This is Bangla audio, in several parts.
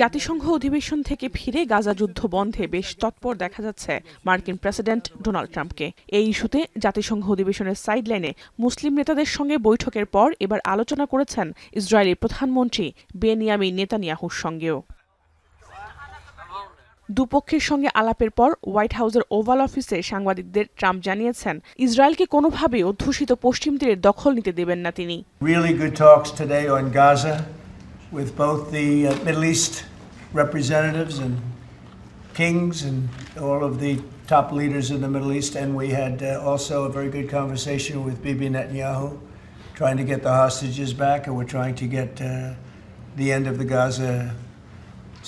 জাতিসংঘ অধিবেশন থেকে ফিরে গাজা যুদ্ধ বন্ধে বেশ তৎপর দেখা যাচ্ছে মার্কিন প্রেসিডেন্ট ডোনাল্ড ট্রাম্পকে। এই ইস্যুতে জাতিসংঘ অধিবেশনের সাইডলাইনে মুসলিম নেতাদের সঙ্গে বৈঠকের পর এবার আলোচনা করেছেন ইসরায়েলি প্রধানমন্ত্রী বেনিয়ামিন নেতানিয়াহুর সঙ্গেও। দুপক্ষের সঙ্গে আলাপের পর হোয়াইট হাউসের ওভাল অফিসে সাংবাদিকদের ট্রাম্প জানিয়েছেন ইসরায়েলকে কোনোভাবেই অধ্যুষিত পশ্চিম তীরের দখল নিতে দেবেন না তিনি। Really good talks today on Gaza with both the Middle East representatives and kings and all of the top leaders in the Middle East, and we had also a very good conversation with Bibi Netanyahu trying to get the hostages back, and we're trying to get the end of the Gaza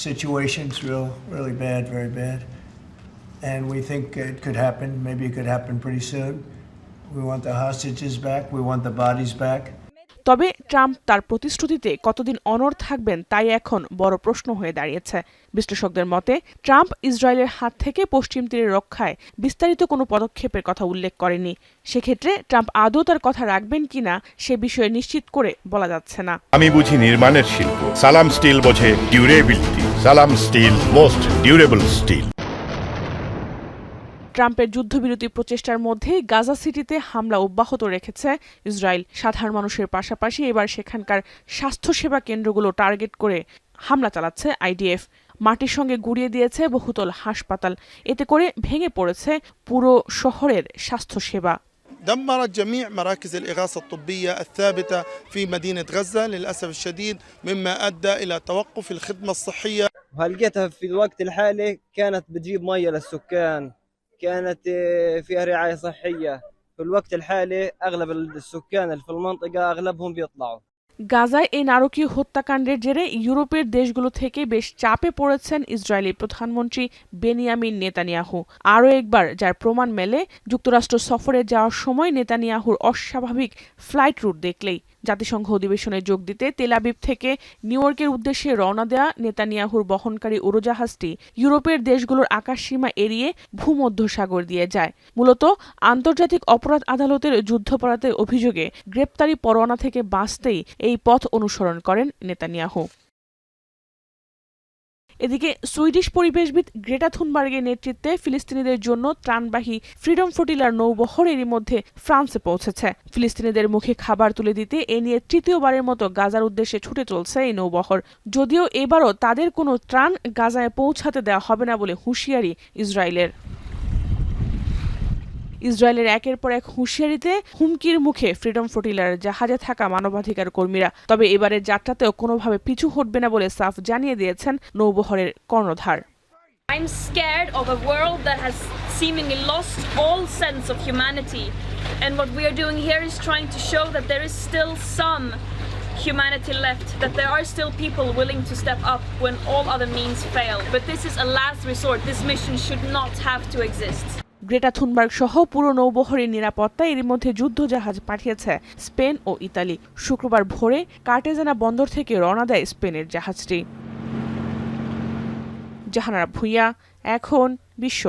situation's really bad, very bad, and we think it could happen. Maybe it could happen pretty soon. We want the hostages back. We want the bodies back. তবে ট্রাম্প তার প্রতিশ্রুতিতে কতদিন অনড় থাকবেন তাই এখন বড় প্রশ্ন হয়ে দাঁড়িয়েছে। বিশ্লেষকদের মতে ট্রাম্প ইসরায়েলের হাত থেকে পশ্চিম তীরের রক্ষায় বিস্তারিত কোনো পদক্ষেপের কথা উল্লেখ করেনি। সেক্ষেত্রে ট্রাম্প আদৌ তার কথা রাখবেন কিনা সে বিষয়ে নিশ্চিত করে বলা যাচ্ছে না। আমি বুঝি নির্মাণের শিল্প, সালাম স্টিল বোঝে ডিউরেবিলিটি। সালাম স্টিল, মোস্ট ডিউরেবল স্টিল। ট্রাম্পের যুদ্ধবিরতি প্রচেষ্টার মধ্যে গাজা সিটিতে হামলা অব্যাহত রেখেছে ইসরায়েল। সাধারণ মানুষের পাশাপাশি এবার সেখানকার স্বাস্থ্যসেবা কেন্দ্রগুলো টার্গেট করে হামলা চালাচ্ছে আইডিএফ। মাটির সঙ্গে গুঁড়িয়ে দিয়েছে বহুতল হাসপাতাল। এতে করে ভেঙে পড়েছে পুরো শহরের স্বাস্থ্যসেবা। دمرت جميع مراكز الإغاثة الطبية الثابتة في مدينة غزة للأسف الشديد، مما أدى إلى توقف الخدمة الصحية. وهلقيتها في الوقت الحالي كانت بتجيب مية للسكان، كانت فيها رعاية صحية. في الوقت الحالي أغلب السكان اللي في المنطقة أغلبهم بيطلعوا। গাজায় এই নারকীয় হত্যাকাণ্ডের জেরে ইউরোপের দেশগুলো থেকে বেশ চাপে পড়েছেন ইসরায়েলি প্রধানমন্ত্রী বেনিয়ামিন নেতানিয়াহু। আরও একবার যার প্রমাণ মেলে যুক্তরাষ্ট্র সফরে যাওয়ার সময় নেতানিয়াহুর অস্বাভাবিক ফ্লাইট রুট দেখলেই। জাতিসংঘ অধিবেশনে যোগ দিতে তেল আবিব থেকে নিউ ইয়র্কের উদ্দেশ্যে রওনা দেওয়া নেতানিয়াহুর বহনকারী উড়োজাহাজটি ইউরোপের দেশগুলোর আকাশসীমা এড়িয়ে ভূমধ্যসাগর দিয়ে যায়। মূলত আন্তর্জাতিক অপরাধ আদালতের যুদ্ধাপরাধের অভিযোগে গ্রেপ্তারি পরোয়ানা থেকে বাঁচতেই এই পথ অনুসরণ করেন নেতানিয়াহু। এদিকে সুইডিশ পরিবেশবিদ গ্রেটা থুনবার্গের নেতৃত্বে ফিলিস্তিনিদের জন্য ত্রাণবাহী ফ্রিডম ফ্লোটিলার নৌবহর এরই মধ্যে ফ্রান্সে পৌঁছেছে। ফিলিস্তিনিদের মুখে খাবার তুলে দিতে এ নিয়ে তৃতীয়বারের মতো গাজার উদ্দেশ্যে ছুটে চলছে এই নৌবহর। যদিও এবারও তাদের কোনো ত্রাণ গাজায় পৌঁছাতে দেওয়া হবে না বলে হুঁশিয়ারি ইসরায়েলের। ইসরায়েলের একের পর এক হুঁশিয়ারিতে হুমকির মুখে ফ্রিডম ফ্লোটিলার জাহাজে থাকা মানবাধিকার কর্মীরা। তবে এবারের যাত্রাতেও কোনোভাবে পিছু হটবে না বলে সাফ জানিয়ে দিয়েছেন নৌবহরের কর্ণধার। I'm scared of a world that has seemingly lost all sense of humanity, and what we are doing here is trying to show that there is still some humanity left, that there are still people willing to step up when all other means fail. But this is a last resort. This mission should not have to exist. Greta Thunberg সহ পুরো নৌবহরের নিরাপত্তা এর মধ্যে যুদ্ধজাহাজ পাঠিয়েছে স্পেন ও ইতালি। শুক্রবার ভোরে কার্টেজানা বন্দর থেকে রওনা দেয় স্পেনের জাহাজটি। জাহানারা ভুঁইয়া, এখন বিশ্ব।